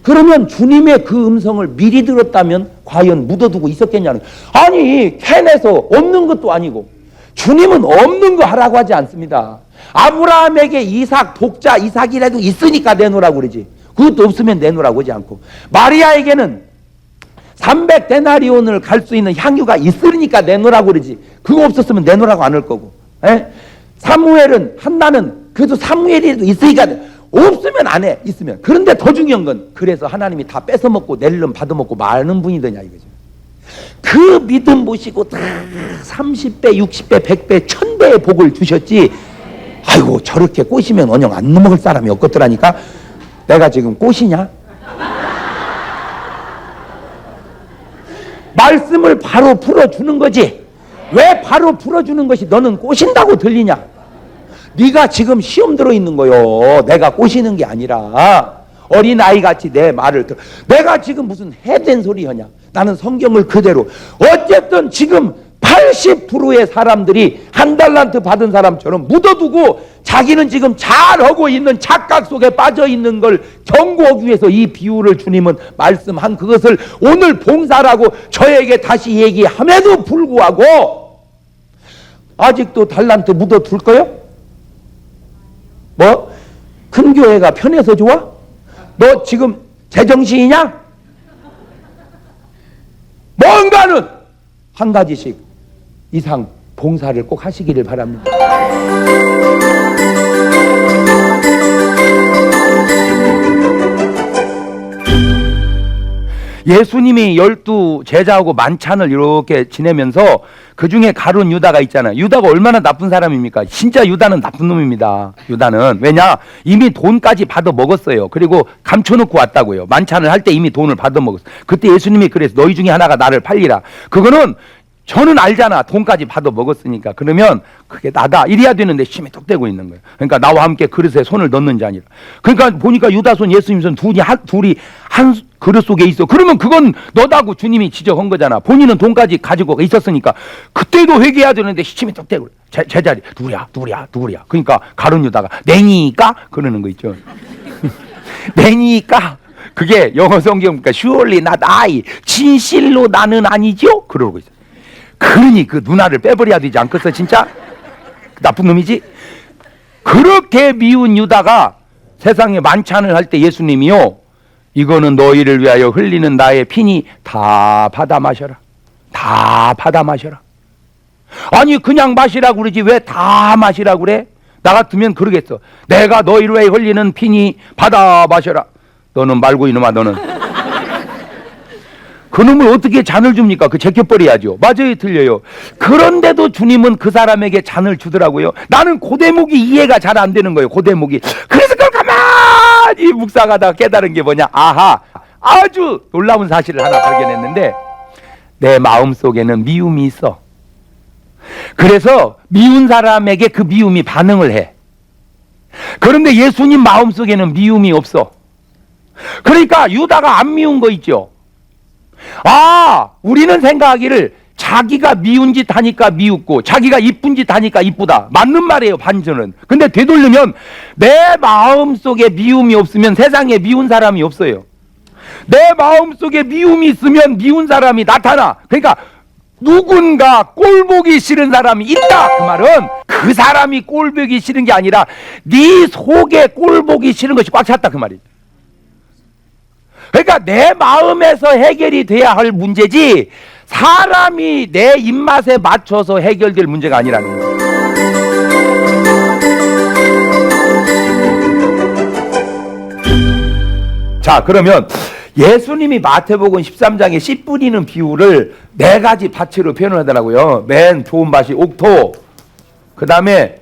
그러면 주님의 그 음성을 미리 들었다면 과연 묻어두고 있었겠냐는. 아니 캔에서 없는 것도 아니고 주님은 없는 거 하라고 하지 않습니다. 아브라함에게 이삭 독자 이삭이라도 있으니까 내놓으라고 그러지. 그것도 없으면 내놓으라고 하지 않고, 마리아에게는 300데나리온을 갈 수 있는 향유가 있으니까 내놓으라고 그러지. 그거 없었으면 내놓으라고 안 할 거고. 사무엘은 한나는 그래도 사무엘이라도 있으니까 없으면 안 해. 있으면. 그런데 더 중요한 건 그래서 하나님이 다 뺏어먹고 낼름 받아먹고 많은 분이더냐 이거죠. 그 믿음 보시고 다 30배 60배 100배 1000배의 복을 주셨지. 아이고 저렇게 꼬시면 언영 안 넘어갈 사람이 없겠더라니까. 내가 지금 꼬시냐? 말씀을 바로 풀어주는 거지. 왜 바로 풀어주는 것이 너는 꼬신다고 들리냐? 네가 지금 시험 들어있는 거요. 내가 꼬시는 게 아니라 어린아이같이 내 말을 들어. 내가 지금 무슨 해된 소리 하냐? 나는 성경을 그대로. 어쨌든 지금 80%의 사람들이 한 달란트 받은 사람처럼 묻어두고 자기는 지금 잘하고 있는 착각 속에 빠져있는 걸 경고하기 위해서 이 비유를 주님은 말씀한 그것을 오늘 봉사라고 저에게 다시 얘기함에도 불구하고 아직도 달란트 묻어둘 거요? 뭐? 큰 교회가 편해서 좋아? 너 지금 제정신이냐? 뭔가는 한 가지씩 이상 봉사를 꼭 하시기를 바랍니다. 예수님이 12 제자하고 만찬을 이렇게 지내면서 그 중에 가룟 유다가 있잖아요. 유다가 얼마나 나쁜 사람입니까? 진짜 유다는 나쁜 놈입니다. 유다는. 왜냐? 이미 돈까지 받아 먹었어요. 그리고 감춰놓고 왔다고요. 만찬을 할 때 이미 돈을 받아 먹었어요. 그때 예수님이 그래서 너희 중에 하나가 나를 팔리라. 그거는 저는 알잖아. 돈까지 받아 먹었으니까. 그러면 그게 나다. 이래야 되는데 심히 뚝대고 있는 거예요. 그러니까 나와 함께 그릇에 손을 넣는 자니라. 그러니까 보니까 유다 손 예수님 손 둘이 한 그릇 속에 있어. 그러면 그건 너다고 주님이 지적한 거잖아. 본인은 돈까지 가지고 있었으니까. 그때도 회개해야 되는데 심히 뚝대고 제자리 누구야. 그러니까 가룟 유다가 내니까 그러는 거 있죠. 내니까 그게 영어 성경 보니까 surely not I, 진실로 나는 아니죠? 그러고 있어요. 그러니 그 누나를 빼버려야 되지 않겠어? 진짜 나쁜 놈이지. 그렇게 미운 유다가 세상에 만찬을 할 때 예수님이요, 이거는 너희를 위하여 흘리는 나의 피니 다 받아 마셔라. 다 받아 마셔라. 아니 그냥 마시라고 그러지 왜 다 마시라고 그래? 나 같으면 그러겠어. 내가 너희를 위하여 흘리는 피니 받아 마셔라. 너는 말고 이놈아 너는. 그놈을 어떻게 잔을 줍니까? 그 제껴버려야죠. 맞아요, 틀려요. 그런데도 주님은 그 사람에게 잔을 주더라고요. 나는 그 대목이 이해가 잘 안 되는 거예요. 그 대목이. 그래서 그걸 가만히 묵상하다가 깨달은 게 뭐냐? 아하, 아주 놀라운 사실을 하나 발견했는데 내 마음속에는 미움이 있어. 그래서 미운 사람에게 그 미움이 반응을 해. 그런데 예수님 마음속에는 미움이 없어. 그러니까 유다가 안 미운 거 있죠. 우리는 생각하기를 자기가 미운 짓 하니까 미웠고 자기가 이쁜 짓 하니까 이쁘다. 맞는 말이에요, 반전은. 근데 되돌리면 내 마음속에 미움이 없으면 세상에 미운 사람이 없어요. 내 마음속에 미움이 있으면 미운 사람이 나타나. 그러니까 누군가 꼴보기 싫은 사람이 있다. 그 말은 그 사람이 꼴보기 싫은 게 아니라 네 속에 꼴보기 싫은 것이 꽉 찼다 그 말이에요. 그러니까 내 마음에서 해결이 돼야 할 문제지 사람이 내 입맛에 맞춰서 해결될 문제가 아니라는 거예요. 자, 그러면 예수님이 마태복음 13장에 씨 뿌리는 비유를 4가지 밭으로 표현을 하더라고요. 맨 좋은 밭이 옥토, 그 다음에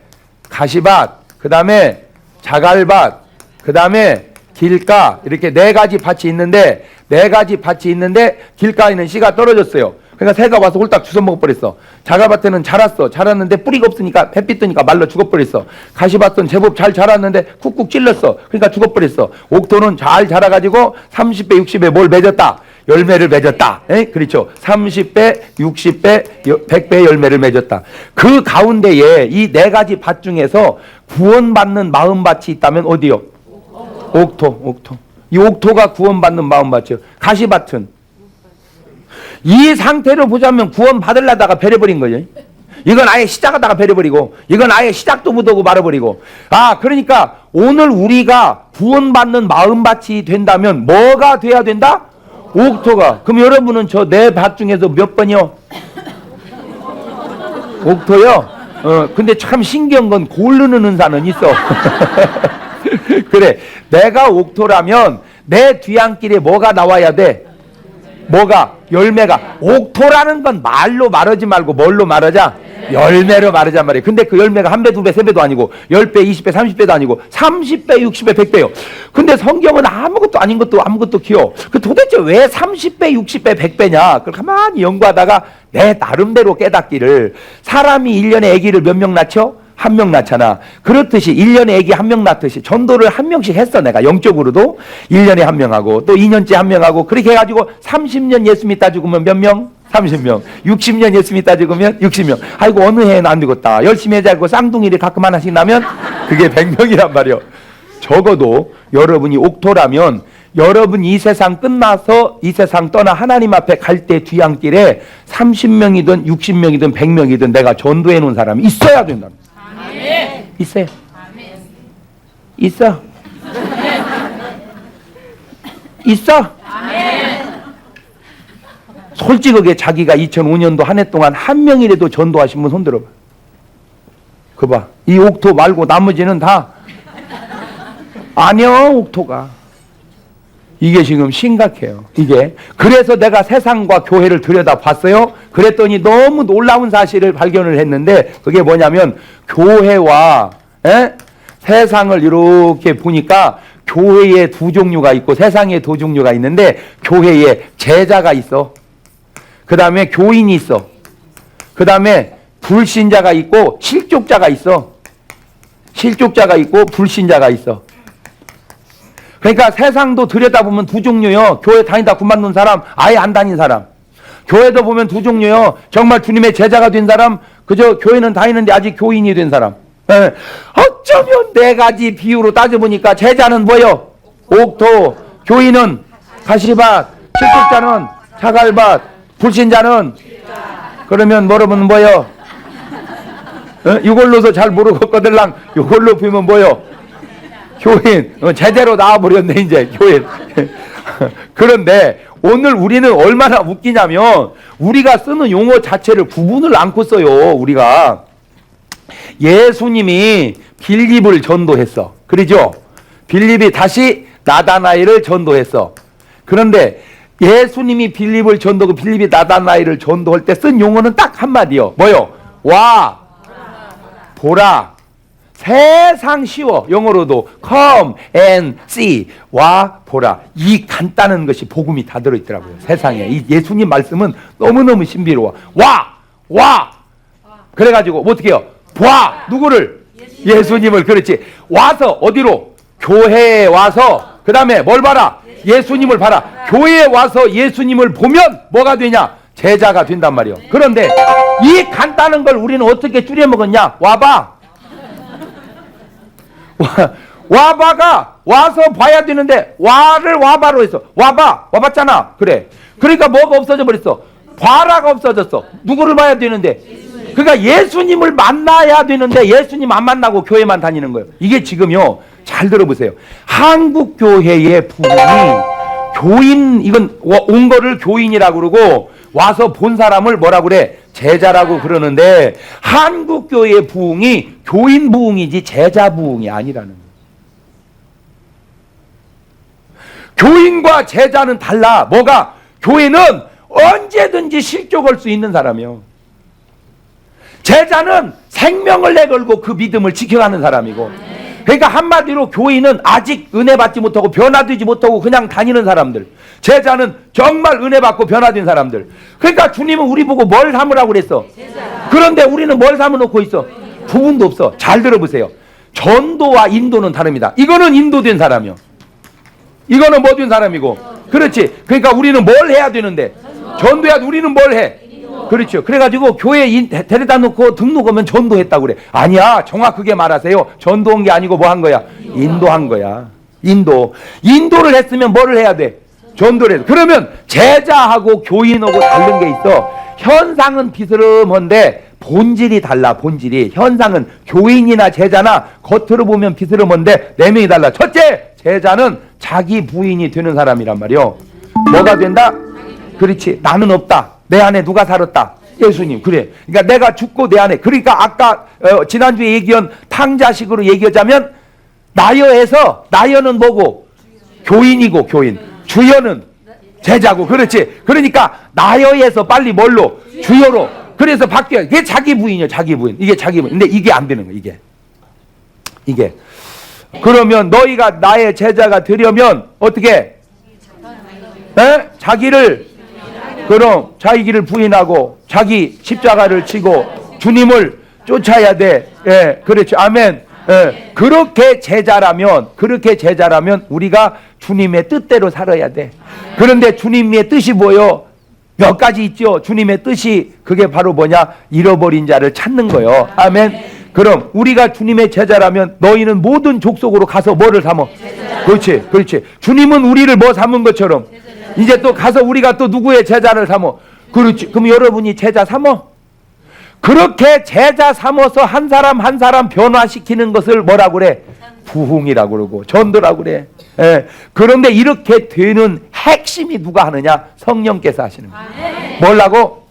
가시밭, 그 다음에 자갈밭, 그 다음에 길가, 이렇게 4가지 밭이 있는데, 4가지 밭이 있는데 길가에는 씨가 떨어졌어요. 그러니까 새가 와서 홀딱 주워 먹어버렸어. 자갈밭에는 자랐는데 뿌리가 없으니까 햇빛 뜨니까 말라 죽어버렸어. 가시밭은 제법 잘 자랐는데 쿡쿡 찔렀어. 그러니까 죽어버렸어. 옥토는 잘 자라가지고 30배 60배 뭘 맺었다? 열매를 맺었다. 그렇죠. 30배 60배 100배의 열매를 맺었다. 그 가운데에 이 4가지 밭 중에서 구원받는 마음밭이 있다면 어디요? 옥토. 이 옥토가 구원받는 마음밭이요. 가시밭은 이 상태로 보자면 구원 받으려다가 베려버린 거죠. 이건 아예 시작하다가 베려버리고, 이건 아예 시작도 못하고 말아버리고. 그러니까 오늘 우리가 구원받는 마음밭이 된다면 뭐가 돼야 된다? 옥토가. 그럼 여러분은 저 4밭 중에서 몇 번이요? 옥토요? 근데 참 신기한 건 고르는 은사는 있어. 그래, 내가 옥토라면 내 뒤안길에 뭐가 나와야 돼? 뭐가? 열매가. 옥토라는 건 말로 말하지 말고 뭘로 말하자? 열매로 말하자 말이에요. 근데 그 열매가 1배, 2배, 3배도 아니고 10배, 20배, 30배도 아니고 30배, 60배, 100배요. 근데 성경은 아무것도 아닌 것도 아무것도 키워. 그 도대체 왜 30배, 60배, 100배냐? 그걸 가만히 연구하다가 내 나름대로 깨닫기를, 사람이 1년에 아기를 몇 명 낳죠? 1명 낳잖아. 그렇듯이 1년에 애기 1명 낳듯이 전도를 1명씩 했어. 내가 영적으로도 1년에 1명 하고 또 2년째 1명 하고, 그렇게 해가지고 30년 예수 믿다 죽으면 몇 명? 30명. 60년 예수 믿다 죽으면 60명. 아이고 어느 해는 안 되겠다. 열심히 해자고 쌍둥이를 가끔 하나씩 나면 그게 100명이란 말이요. 적어도 여러분이 옥토라면 여러분 이 세상 끝나서 이 세상 떠나 하나님 앞에 갈 때 뒤안길에 30명이든 60명이든 100명이든 내가 전도해 놓은 사람이 있어야 된다. 있어요. 있어. 있어. 솔직하게 자기가 2005년도 한 해 동안 1명이라도 전도하신 분 손들어봐. 그봐. 이 옥토 말고 나머지는 다 아니요, 옥토가. 이게 지금 심각해요. 이게. 그래서 내가 세상과 교회를 들여다봤어요. 그랬더니 너무 놀라운 사실을 발견을 했는데, 그게 뭐냐면 교회와 세상을 이렇게 보니까 교회에 2종류가 있고 세상에 2종류가 있는데, 교회에 제자가 있어. 그 다음에 교인이 있어. 그 다음에 불신자가 있고 실족자가 있어. 실족자가 있고 불신자가 있어. 그러니까 세상도 들여다보면 2종류요. 교회 다니다 구만둔 사람, 아예 안 다닌 사람. 교회도 보면 2종류요. 정말 주님의 제자가 된 사람, 그저 교회는 다니는데 아직 교인이 된 사람. 어쩌면 4가지 비유로 따져보니까 제자는 뭐요? 옥토. 교인은 가시밭. 실족자는 자갈밭. 불신자는 그러면 여러분 뭐요? 이걸로서 잘 모르겠거들랑 이걸로 보면 뭐요? 교인. 제대로 나와버렸네 이제 교인. 그런데 오늘 우리는 얼마나 웃기냐면 우리가 쓰는 용어 자체를 구분을 않고 써요. 우리가 예수님이 빌립을 전도했어. 그러죠? 빌립이 다시 나다나엘을 전도했어. 그런데 예수님이 빌립을 전도하고 빌립이 나다나엘을 전도할 때 쓴 용어는 딱 한마디요. 뭐요? 와, 보라. 세상 쉬워. 영어로도 come and see. 와, 보라. 이 간단한 것이 복음이 다 들어있더라고요. 세상에. 이 예수님 말씀은 너무너무 신비로워. 와. 그래가지고 뭐 어떻게 해요? 봐. 누구를? 예수님을. 그렇지. 와서 어디로? 교회에 와서 그 다음에 뭘 봐라? 예수님을 봐라. 교회에 와서 예수님을 보면 뭐가 되냐? 제자가 된단 말이에요. 그런데 이 간단한 걸 우리는 어떻게 줄여 먹었냐? 와봐. 와봐가 와서 봐야 되는데 와를 와봐로 했어. 와봤잖아. 그래. 그러니까 뭐가 없어져 버렸어? 봐라가 없어졌어. 누구를 봐야 되는데? 그러니까 예수님을 만나야 되는데 예수님 안 만나고 교회만 다니는 거예요. 이게 지금요. 잘 들어보세요. 한국 교회의 부흥이 교인, 이건 온 거를 교인이라고 그러고 와서 본 사람을 뭐라고 그래? 제자라고 그러는데 한국 교회의 부흥이 교인 부흥이지 제자 부흥이 아니라는 거예요. 교인과 제자는 달라. 뭐가? 교인은 언제든지 실족할 수 있는 사람이요. 제자는 생명을 내걸고 그 믿음을 지켜가는 사람이고, 그러니까 한마디로 교인은 아직 은혜 받지 못하고 변화되지 못하고 그냥 다니는 사람들, 제자는 정말 은혜 받고 변화된 사람들. 그러니까 주님은 우리 보고 뭘 삼으라고 그랬어? 그런데 우리는 뭘 삼아놓고 있어? 부분도 없어. 잘 들어보세요. 전도와 인도는 다릅니다. 이거는 인도된 사람이요, 이거는 뭐 된 사람이고. 그렇지. 그러니까 우리는 뭘 해야 되는데? 전도해야 돼. 우리는 뭘 해? 그렇죠. 그래가지고 교회에 데려다 놓고 등록하면 전도했다고 그래. 아니야, 정확하게 말하세요. 전도한 게 아니고 뭐 한 거야? 인도한 거야. 인도를 했으면 뭐를 해야 돼? 전도를 해. 그러면 제자하고 교인하고 다른 게 있어. 현상은 비스름한데 본질이 달라. 본질이. 현상은 교인이나 제자나 겉으로 보면 비스름한데 내면이 달라. 첫째, 제자는 자기 부인이 되는 사람이란 말이요. 뭐가 된다? 그렇지. 나는 없다. 내 안에 누가 살았다? 예수님. 그래. 그러니까 내가 죽고 내 안에. 그러니까 아까 지난주에 얘기한 탕자식으로 얘기하자면 나여에서, 나여는 뭐고? 교인이고, 교인. 주여는 제자고. 그렇지. 그러니까 나여에서 빨리 뭘로? 주여로. 그래서 바뀌어요. 이게 자기 부인이에요. 자기 부인. 이게 자기 부인. 근데 이게 안 되는 거예요. 이게. 그러면 너희가 나의 제자가 되려면 어떻게? 에? 자기를 부인하고 자기 십자가를 치고 주님을 쫓아야 돼. 예, 그렇죠. 아멘. 예, 그렇게 제자라면 우리가 주님의 뜻대로 살아야 돼. 그런데 주님의 뜻이 뭐요? 몇 가지 있죠. 주님의 뜻이 그게 바로 뭐냐? 잃어버린 자를 찾는 거요. 아멘. 그럼 우리가 주님의 제자라면 너희는 모든 족속으로 가서 뭐를 삼어? 그렇지. 주님은 우리를 뭐 삼은 것처럼 이제 또 가서 우리가 또 누구의 제자를 삼어? 그렇지. 그럼 여러분이 제자 삼어? 그렇게 제자 삼어서 한 사람 한 사람 변화시키는 것을 뭐라고 그래? 부흥이라고 그러고 전도라고 그래. 예. 그런데 이렇게 되는 핵심이 누가 하느냐? 성령께서 하시는 거예요. 뭐라고?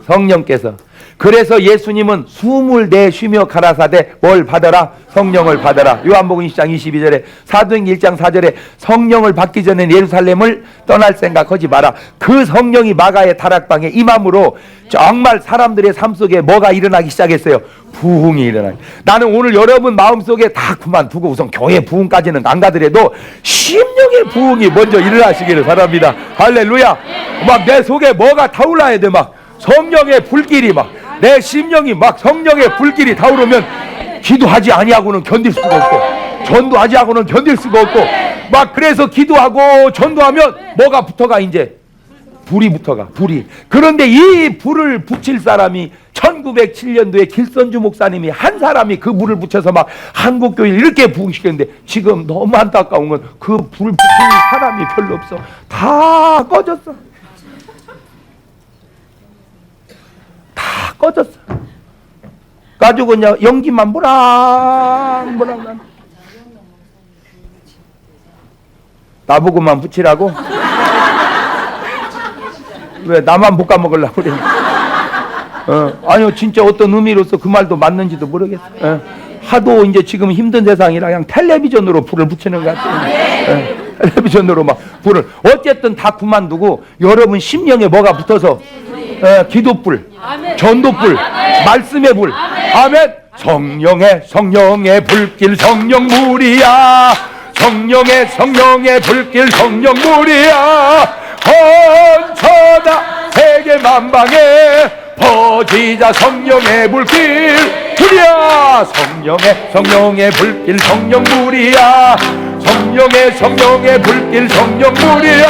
성령께서. 그래서 예수님은 숨을 내쉬며 가라사대 뭘 받아라? 성령을 받아라. 요한복음 20장 22절에, 사도행전 1장 4절에 성령을 받기 전에 예루살렘을 떠날 생각하지 마라. 그 성령이 마가의 다락방에 임함으로 정말 사람들의 삶 속에 뭐가 일어나기 시작했어요? 부흥이 일어나요. 나는 오늘 여러분 마음속에 다 그만두고 우선 교회 부흥까지는 안 가더라도 심령의 부흥이 먼저 일어나시기를 바랍니다. 할렐루야. 막 내 속에 뭐가 타올라야 돼. 막 성령의 불길이 막 내 심령이 막 성령의 불길이 타오르면 기도하지 아니하고는 견딜 수가 없고, 전도하지 하고는 견딜 수가 없고, 막 그래서 기도하고 전도하면 뭐가 붙어가? 이제 불이 붙어가. 불이. 그런데 이 불을 붙일 사람이 1907년도에 길선주 목사님이 한 사람이 그 불을 붙여서 막 한국교회를 이렇게 부흥시켰는데 지금 너무 안타까운 건 그 불 붙일 사람이 별로 없어. 다 꺼졌어. 꺼졌어. 가지고 그냥 연기만 모락모락. 나보고만 붙이라고? 왜 나만 볶아먹으려고 그래? 아니요, 진짜 어떤 의미로서 그 말도 맞는지도 모르겠어. 하도 이제 지금 힘든 세상이라 그냥 텔레비전으로 불을 붙이는 것 같아요. 텔레비전으로 막 불을. 어쨌든 다 그만두고 여러분 심령에 뭐가 붙어서 기도불, 전도불, 말씀의 불. 아멘. 성령의 불길 성령물이야. 성령의 불길 성령물이야. 헌천하 세계 만방에 퍼지자 성령의 불길 불이야. 성령의 불길 성령물이야. 성령의 불길 성령물이야.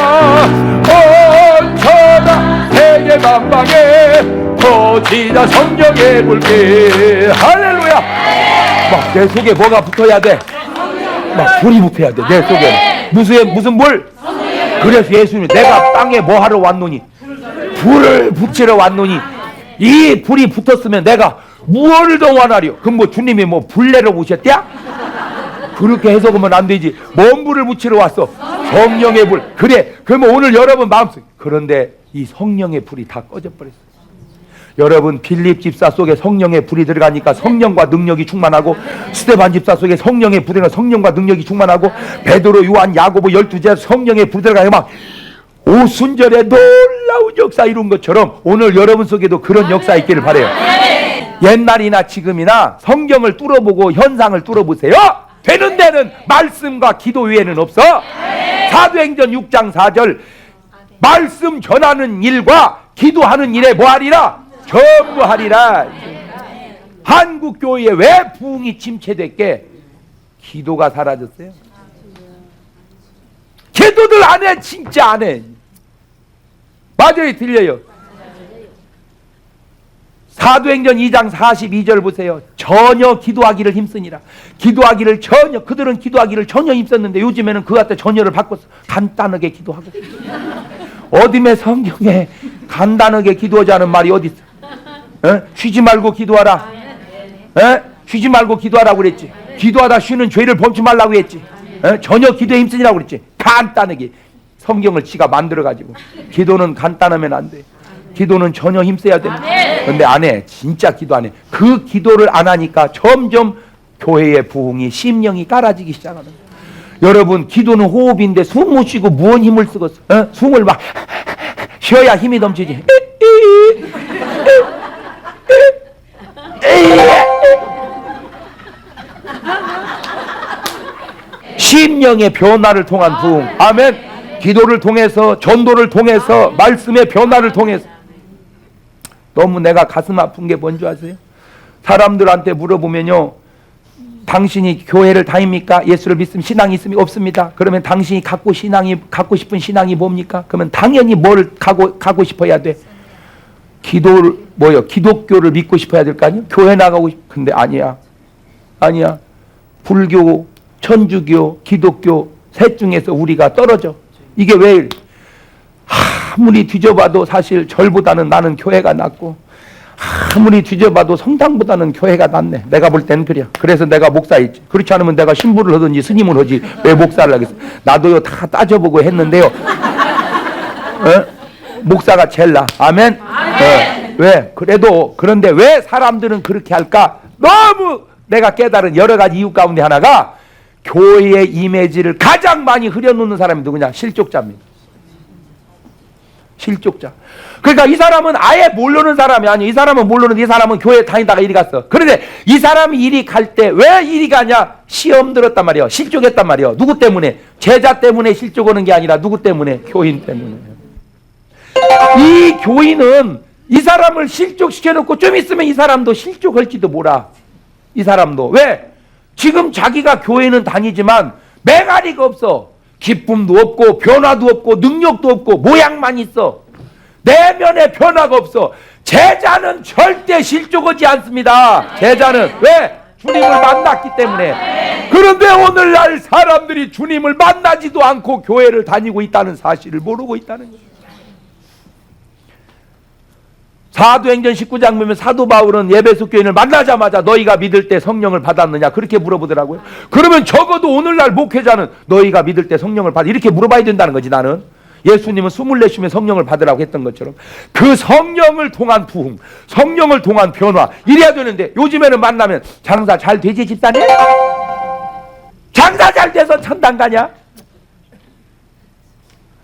헌천하 세계 만방에 퍼지자 성령의 불길. 할렐루야. 막 내 속에 뭐가 붙어야 돼? 막 불이 붙어야 돼. 내 속에 무슨 불? 그래서 예수님이 내가 땅에 뭐 하러 왔노니? 불을 붙이러 왔노니. 이 불이 붙었으면 내가 무엇을 더 원하리요? 그럼 뭐 주님이 뭐 불 내러 오셨대야? 그렇게 해석하면 안 되지. 뭔 불을 붙이러 왔어? 성령의 불. 그래. 그러면 오늘 여러분 마음속, 그런데 이 성령의 불이 다 꺼져버렸어. 여러분 빌립 집사 속에 성령의 불이 들어가니까 성령과 능력이 충만하고, 스데반 집사 속에 성령의 불이 들어가 성령과 능력이 충만하고, 베드로, 요한, 야고보 12제자 성령의 불이 들어가요. 막 오순절에 놀라운 역사 이룬 것처럼 오늘 여러분 속에도 그런 역사 있기를 바라요. 옛날이나 지금이나 성경을 뚫어보고 현상을 뚫어보세요. 되는 데는 말씀과 기도 외에는 없어. 사도행전 6장 4절, 말씀 전하는 일과 기도하는 일에 뭐하리라? 전무하리라. 한국 교회에 왜 부흥이 침체됐게? 기도가 사라졌어요. 기도들 안 해. 진짜 안 해. 맞아요, 들려요. 사도행전 2장 42절 보세요. 전혀 기도하기를 힘쓰니라. 기도하기를 전혀, 그들은 기도하기를 전혀 힘썼는데 요즘에는 그 갖다 전혀를 바꿨어. 간단하게 기도하고. 어dim에 성경에 간단하게 기도하자는 말이 어디 있어? 쉬지 말고 기도하라. 쉬지 말고 기도하라고 그랬지. 기도하다 쉬는 죄를 범치 말라고 했지. 전혀 기도에 힘쓰니라고 그랬지. 간단하게 성경을 지가 만들어가지고. 기도는 간단하면 안 돼. 기도는 전혀 힘써야 됩니다. 그런데 안 해. 진짜 기도 안 해. 그 기도를 안 하니까 점점 교회의 부흥이 심령이 깔아지기 시작하는 거예요. 여러분, 기도는 호흡인데 숨 못 쉬고 무언 힘을 쓰겠어? 숨을 막 쉬어야 힘이 넘치지. 심령의 변화를 통한 부흥. 아멘. 기도를 통해서, 전도를 통해서, 말씀의 변화를 통해서. 너무 내가 가슴 아픈 게 뭔지 아세요? 사람들한테 물어보면요, 당신이 교회를 다닙니까? 예수를 믿으면 신앙이 있습니까? 없습니다. 그러면 당신이 갖고 싶은 신앙이 뭡니까? 그러면 당연히 뭘 갖고 싶어야 돼? 기독교를 믿고 싶어야 될 거 아니에요? 교회 나가고 근데 아니야. 불교, 천주교, 기독교 셋 중에서 우리가 떨어져. 이게 왜 이래? 아무리 뒤져봐도 사실 절보다는 나는 교회가 낫고, 아무리 뒤져봐도 성당보다는 교회가 낫네. 내가 볼 때는 그래. 그래서 내가 목사했지. 그렇지 않으면 내가 신부를 하든지 스님을 하지 왜 목사를 하겠어. 나도요 다 따져보고 했는데요, 목사가 제일 나. 아멘. 왜? 그런데 왜 사람들은 그렇게 할까? 너무 내가 깨달은 여러 가지 이유 가운데 하나가, 교회의 이미지를 가장 많이 흐려놓는 사람이 누구냐? 실족자입니다. 실족자. 그러니까 이 사람은 아예 모르는 사람이 아니에요. 이 사람은 모르는데 이 사람은 교회 다니다가 이리 갔어. 그런데 이 사람이 이리 갈 때 왜 이리 가냐? 시험 들었단 말이에요. 실족했단 말이에요. 누구 때문에? 제자 때문에 실족하는 게 아니라 누구 때문에? 교인 때문에. 이 교인은 이 사람을 실족시켜놓고 좀 있으면 이 사람도 실족할지도 몰라. 이 사람도. 왜? 지금 자기가 교회는 다니지만 매가리가 없어. 기쁨도 없고 변화도 없고 능력도 없고 모양만 있어. 내면에 변화가 없어. 제자는 절대 실족하지 않습니다. 제자는. 왜? 주님을 만났기 때문에. 그런데 오늘날 사람들이 주님을 만나지도 않고 교회를 다니고 있다는 사실을 모르고 있다는 거예요. 사도행전 19장 보면 사도 바울은 에베소 교인을 만나자마자 너희가 믿을 때 성령을 받았느냐 그렇게 물어보더라고요. 그러면 적어도 오늘날 목회자는 너희가 믿을 때 성령을 받아 이렇게 물어봐야 된다는 거지. 나는 예수님은 24시면 성령을 받으라고 했던 것처럼 그 성령을 통한 부흥, 성령을 통한 변화 이래야 되는데, 요즘에는 만나면 장사 잘 되지 집사님? 장사 잘 돼서 천당 가냐?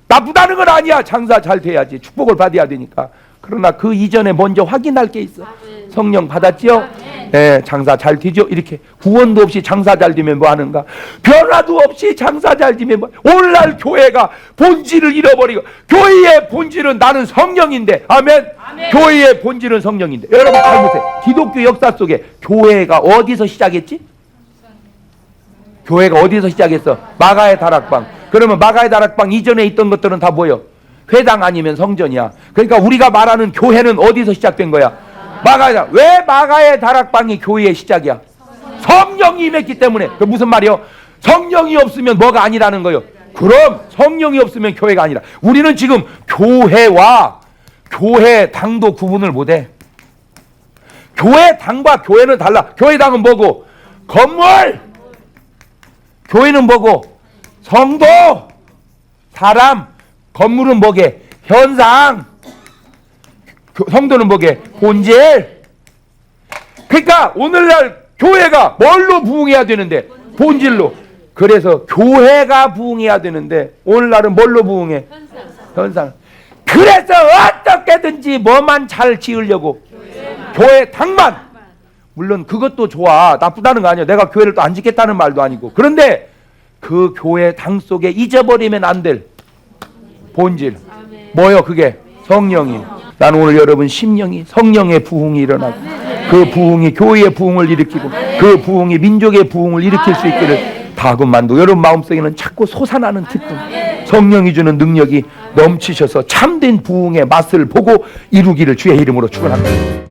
나쁘다는 건 아니야. 장사 잘 돼야지. 축복을 받아야 되니까. 그러나 그 이전에 먼저 확인할 게 있어. 성령 받았지요? 네, 장사 잘 되죠? 이렇게 구원도 없이 장사 잘 되면 뭐 하는가? 변화도 없이 장사 잘 되면 뭐? 오늘날 교회가 본질을 잃어버리고, 교회의 본질은 나는 성령인데, 아멘? 교회의 본질은 성령인데. 여러분 잘 보세요. 기독교 역사 속에 교회가 어디서 시작했지? 교회가 어디서 시작했어? 마가의 다락방. 그러면 마가의 다락방 이전에 있던 것들은 다 뭐예요? 회당 아니면 성전이야. 그러니까 우리가 말하는 교회는 어디서 시작된 거야? 마가의. 왜 마가의 다락방이 교회의 시작이야? 성령이 임했기 때문에. 그 무슨 말이요? 성령이 없으면 뭐가 아니라는 거예요? 그럼 성령이 없으면 교회가 아니라. 우리는 지금 교회와 교회 당도 구분을 못해. 교회 당과 교회는 달라. 교회 당은 뭐고? 건물. 교회는 뭐고? 성도. 사람. 건물은 뭐게? 현상. 성도는 뭐게? 본질. 그러니까 오늘날 교회가 뭘로 부흥해야 되는데? 본질로. 그래서 교회가 부흥해야 되는데 오늘날은 뭘로 부흥해? 현상. 그래서 어떻게든지 뭐만 잘 지으려고 교회 당만. 물론 그것도 좋아. 나쁘다는 거 아니야. 내가 교회를 또 안 짓겠다는 말도 아니고. 그런데 그 교회 당 속에 잊어버리면 안 될 본질. 뭐요? 그게 성령이. 나는 오늘 여러분 심령이 성령의 부흥이 일어나고 그 부흥이 교회의 부흥을 일으키고 그 부흥이 민족의 부흥을 일으킬 수 있기를 다금만도 여러분 마음속에는 자꾸 솟아나는 기쁨, 성령이 주는 능력이 넘치셔서 참된 부흥의 맛을 보고 이루기를 주의 이름으로 축원합니다.